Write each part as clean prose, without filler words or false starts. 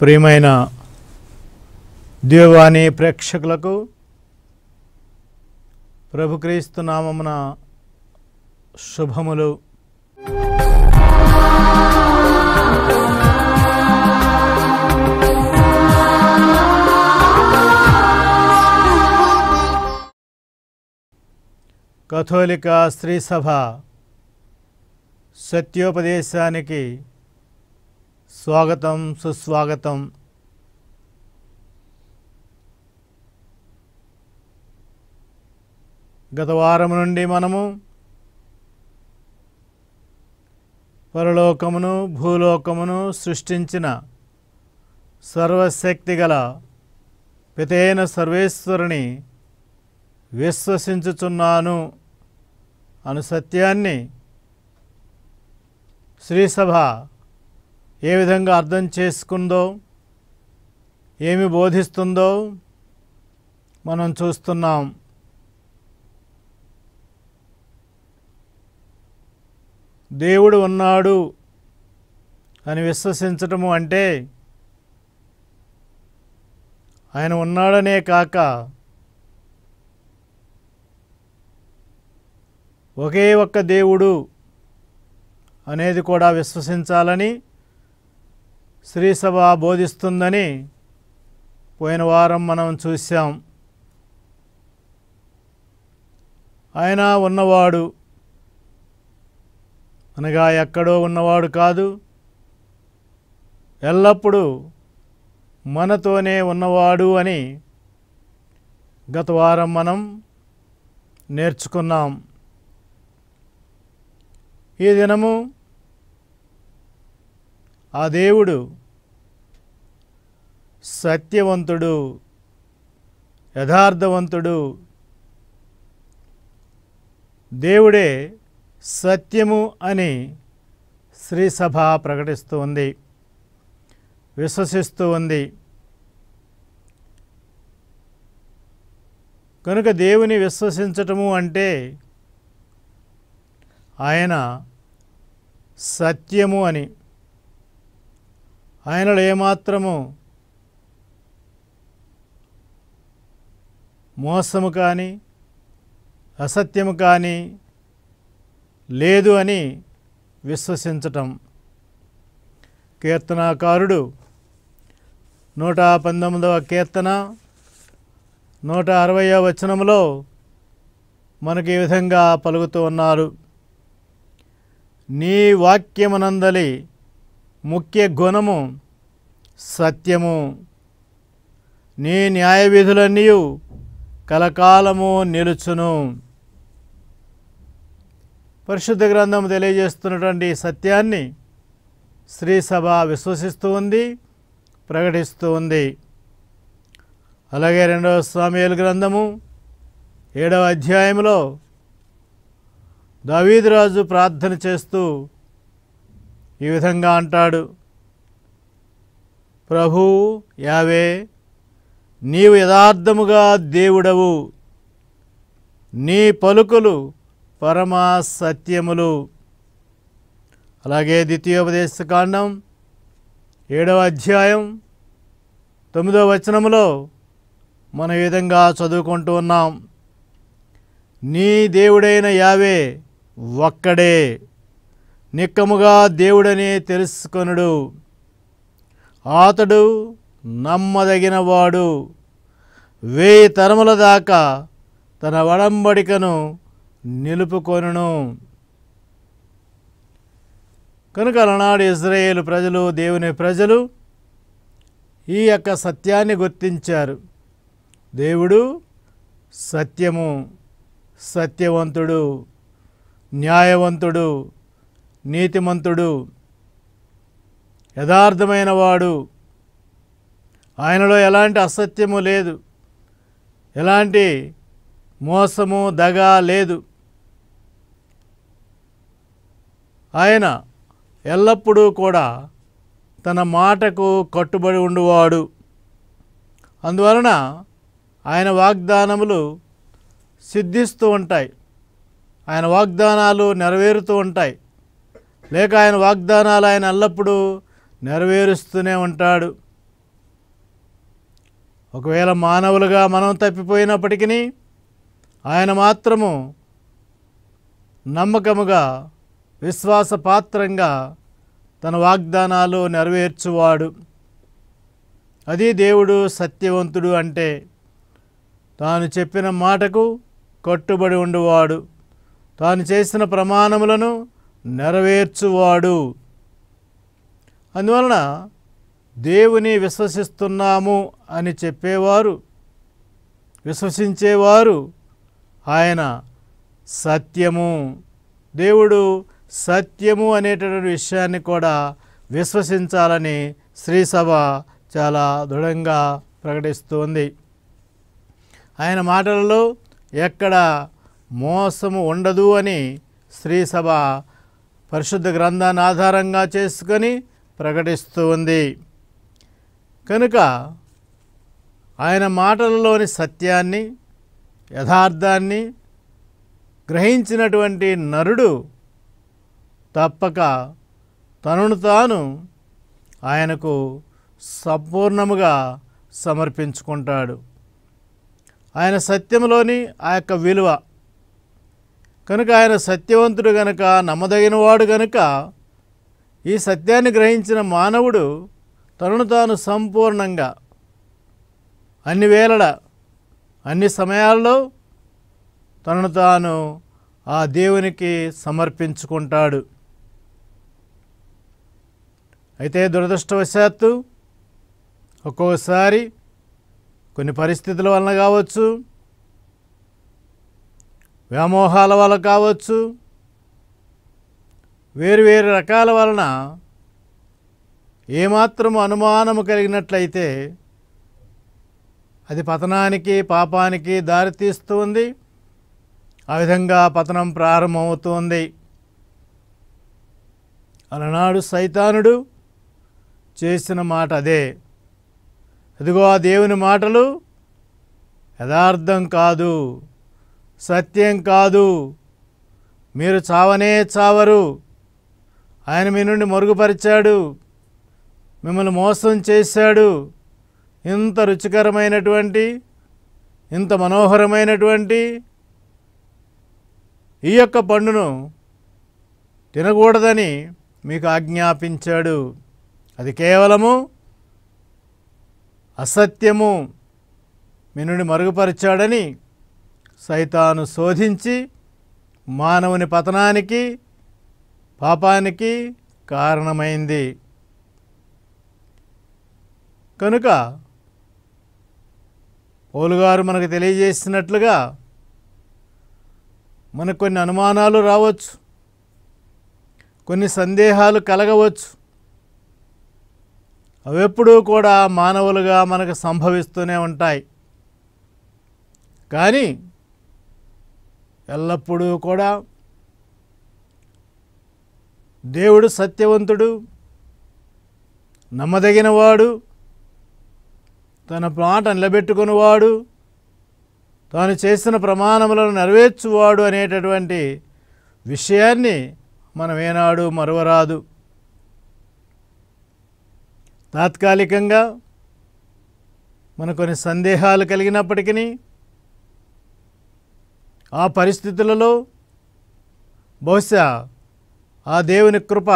ప్రియమైన దేవాని ప్రేక్షకులకు ప్రభుక్రీస్తు నామమున శుభములు. కథోలిక స్త్రీ సభ సత్యోపదేశానికి స్వాగతం, సుస్వాగతం. గత వారం నుండి మనము పరలోకమును భూలోకమును సృష్టించిన సర్వశక్తి గల పితైన సర్వేశ్వరుని విశ్వసించుచున్నాను అను సత్యాన్ని శ్రీసభ ఏ విధంగా అర్థం చేసుకుందో, ఏమి బోధిస్తుందో మనం చూస్తున్నాం. దేవుడు ఉన్నాడు అని విశ్వసించటము అంటే ఆయన ఉన్నాడనే కాక ఒకే ఒక్క దేవుడు అనేది కూడా విశ్వసించాలని శ్రీసభ బోధిస్తుందని పోయిన వారం మనం చూసాం. ఆయన ఉన్నవాడు అనగా ఎక్కడో ఉన్నవాడు కాదు, ఎల్లప్పుడూ మనతోనే ఉన్నవాడు అని గత వారం మనం నేర్చుకున్నాం. ఈ దినము ఆ దేవుడు సత్యవంతుడు, యథార్థవంతుడు, దేవుడే సత్యము అని శ్రీసభ ప్రకటిస్తూ ఉంది, విశ్వసిస్తూ ఉంది. కనుక దేవుని విశ్వసించటము అంటే ఆయన సత్యము అని, ఆయనలో ఏమాత్రము మోసము కానీ అసత్యము కానీ లేదు అని విశ్వసించటం. కీర్తనాకారుడు 119వ కీర్తన 160వ వచనములో మనకి ఈ విధంగా పలుకుతూ ఉన్నారు. నీ వాక్యమునందలి ముఖ్య గుణము సత్యము, నీ న్యాయ విధులన్నీ కలకాలము నిలుచును. పరిశుద్ధ గ్రంథం తెలియజేస్తున్నటువంటి సత్యాన్ని శ్రీసభ విశ్వసిస్తూ ఉంది, ప్రకటిస్తూ ఉంది. అలాగే 2వ సాముయేలు గ్రంథము 7వ అధ్యాయంలో దావీదు రాజు ప్రార్థన చేస్తూ ఈ విధంగా అంటాడు, ప్రభువు యావే, నీవు యథార్థముగా దేవుడవు, నీ పలుకులు పరమా సత్యములు. అలాగే ద్వితీయోపదేశకాండం 7వ అధ్యాయం 9వ వచనములో మనం ఈ విధంగా చదువుకుంటూ ఉన్నాం, నీ దేవుడైన యావే ఒక్కడే, నిక్కముగా దేవుడని తెలుసుకొనుడు, అతడు నమ్మదగినవాడు, 1000 తరముల దాకా తన ఒడంబడికను నిలుపుకొనును. కనుక అలనాడు ఇజ్రాయేలు ప్రజలు, దేవుని ప్రజలు ఈ యొక్క సత్యాన్ని గుర్తించారు. దేవుడు సత్యము, సత్యవంతుడు, న్యాయవంతుడు, నీతిమంతుడు, యథార్థమైన వాడు. ఆయనలో ఎలాంటి అసత్యము లేదు, ఎలాంటి మోసము దగ లేదు. ఆయన ఎల్లప్పుడూ కూడా తన మాటకు కట్టుబడి ఉండువాడు. అందువలన ఆయన వాగ్దానములు సిద్ధిస్తూ ఉంటాయి, ఆయన వాగ్దానాలు నెరవేరుతూ ఉంటాయి. లేక ఆయన వాగ్దానాలు ఆయన ఎల్లప్పుడూ నెరవేరుస్తూనే ఉంటాడు. ఒకవేళ మానవులుగా మనం తప్పిపోయినప్పటికీ ఆయన మాత్రము నమ్మకముగా విశ్వాసపాత్రంగా తన వాగ్దానాలు నెరవేర్చువాడు. అది దేవుడు సత్యవంతుడు అంటే తాను చెప్పిన మాటకు కట్టుబడి ఉండువాడు, తాను చేసిన ప్రమాణములను నెరవేర్చువాడు. అందువలన దేవుని విశ్వసిస్తున్నాము అని చెప్పేవారు, విశ్వసించేవారు ఆయన సత్యము, దేవుడు సత్యము అనేటటువంటి విషయాన్ని కూడా విశ్వసించాలని శ్రీసభ చాలా దృఢంగా ప్రకటిస్తుంది. ఆయన మాటలలో ఎక్కడ మోసము ఉండదు అని శ్రీసభ పరిశుద్ధ గ్రంథాన్ని ఆధారంగా చేసుకొని ప్రకటిస్తూ ఉంది. కనుక ఆయన మాటలలోని సత్యాన్ని, యథార్థాన్ని గ్రహించినటువంటి నరుడు తప్పక తనను తాను ఆయనకు సంపూర్ణముగా సమర్పించుకుంటాడు. ఆయన సత్యంలోని ఆ యొక్క విలువ కనుక, ఆయన సత్యవంతుడు గనుక, నమ్మదగినవాడు గనుక, ఈ సత్యాన్ని గ్రహించిన మానవుడు తనను తాను సంపూర్ణంగా అన్ని వేళల అన్ని సమయాల్లో తనను తాను ఆ దేవునికి సమర్పించుకుంటాడు. అయితే దురదృష్టవశాత్తు ఒక్కోసారి కొన్ని పరిస్థితుల వలన కావచ్చు, వ్యామోహాల వల్ల కావచ్చు, వేరు వేరు రకాల వలన ఏమాత్రము అనుమానము కలిగినట్లయితే అది పతనానికి, పాపానికి దారితీస్తుంది. ఆ విధంగా పతనం ప్రారంభమవుతుంది. అలనాడు సైతానుడు చేసిన మాట అదే. అదిగో ఆ దేవుని మాటలు యథార్థం కాదు, సత్యం కాదు, మీరు చావనే చావరు, ఆయన మీ నుండి మరుగుపరిచాడు, మిమ్మల్ని మోసం చేశాడు, ఇంత రుచికరమైనటువంటి, ఇంత మనోహరమైనటువంటి ఈ యొక్క పండును తినకూడదని మీకు ఆజ్ఞాపించాడు, అది కేవలము అసత్యము, మీ నుండి మరుగుపరిచాడని సైతాను శోధించి మానవుని పతనానికి, పాపానికి కారణమైంది. కనుక పౌలు గారు మనకు తెలియజేసినట్లుగా మనకు కొన్ని అనుమానాలు రావచ్చు, కొన్ని సందేహాలు కలగవచ్చు. అవెప్పుడూ కూడా మానవులుగా మనకు సంభవిస్తూనే ఉంటాయి. కానీ ఎల్లప్పుడూ కూడా దేవుడు సత్యవంతుడు, నమ్మదగినవాడు, తన మాట నిలబెట్టుకునివాడు, తాను చేసిన ప్రమాణములను నెరవేర్చువాడు అనేటటువంటి విషయాన్ని మనం ఏనాడు మరువరాదు. తాత్కాలికంగా మనకు కొన్ని సందేహాలు కలిగినప్పటికీ ఆ పరిస్థితులలో బహుశా ఆ దేవుని కృప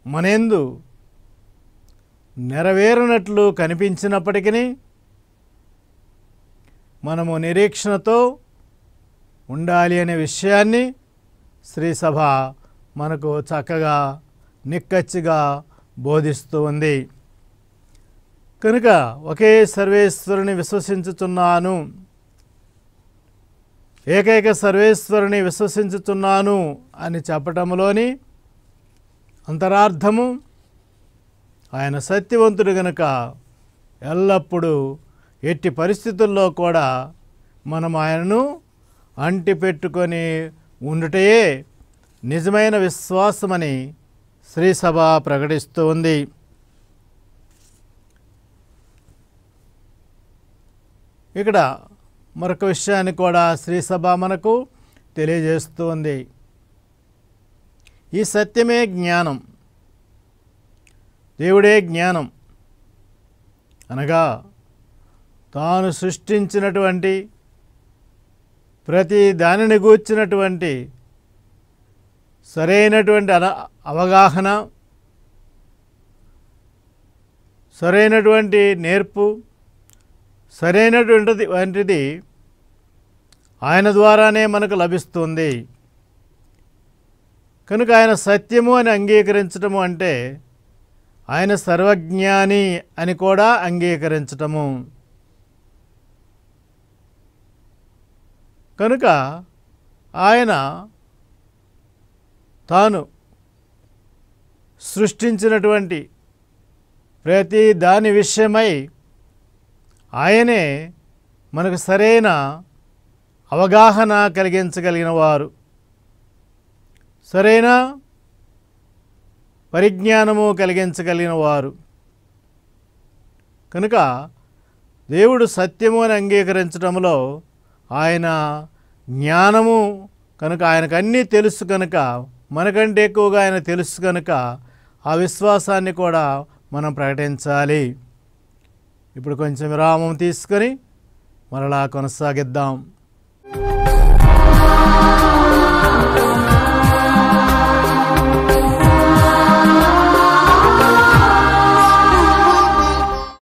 మనందు నెరవేరనట్లు కనిపించినప్పటికీ మనము నిరీక్షణతో ఉండాలి అనే విషయాన్ని శ్రీసభ మనకు చక్కగా నిక్కచ్చిగా బోధిస్తూ ఉంది. కనుక ఒకే సర్వేశ్వరుని విశ్వసించుచున్నాను, ఏకైక సర్వేశ్వరుని విశ్వసించుచున్నాను అని చెప్పటంలోని అంతరార్థము ఆయన సత్యవంతుడు గనుక ఎల్లప్పుడూ ఎట్టి పరిస్థితుల్లో కూడా మనం ఆయనను అంటిపెట్టుకొని ఉండుటయే నిజమైన విశ్వాసమని శ్రీసభ ప్రకటిస్తూ ఉంది. ఇక్కడ మరొక విషయాన్ని కూడా శ్రీసభ మనకు తెలియజేస్తూ ఉంది. ఈ సత్యమే జ్ఞానం, దేవుడే జ్ఞానం. అనగా తాను సృష్టించినటువంటి ప్రతి దానిని గూర్చినటువంటి సరైనటువంటి అవగాహన, సరైనటువంటి నేర్పు, సరైనటువంటిది ఆయన ద్వారానే మనకు లభిస్తుంది. కనుక ఆయన సత్యము అని అంగీకరించటము అంటే ఆయన సర్వజ్ఞాని అని కూడా అంగీకరించటము. కనుక ఆయన తాను సృష్టించినటువంటి ప్రతి దాని విషయమై ఆయనే మనకు సరైన అవగాహన కలిగించగలిగిన వారు, సరైన పరిజ్ఞానము కలిగించగలిగిన వారు. కనుక దేవుడు సత్యము అని అంగీకరించడంలో ఆయన జ్ఞానము కనుక, ఆయనకు అన్నీ తెలుసు కనుక, మనకంటే ఎక్కువగా ఆయన తెలుసు కనుక ఆ విశ్వాసాన్ని కూడా మనం ప్రకటించాలి. ఇప్పుడు కొంచెం విరామం తీసుకొని మరలా కొనసాగిద్దాం.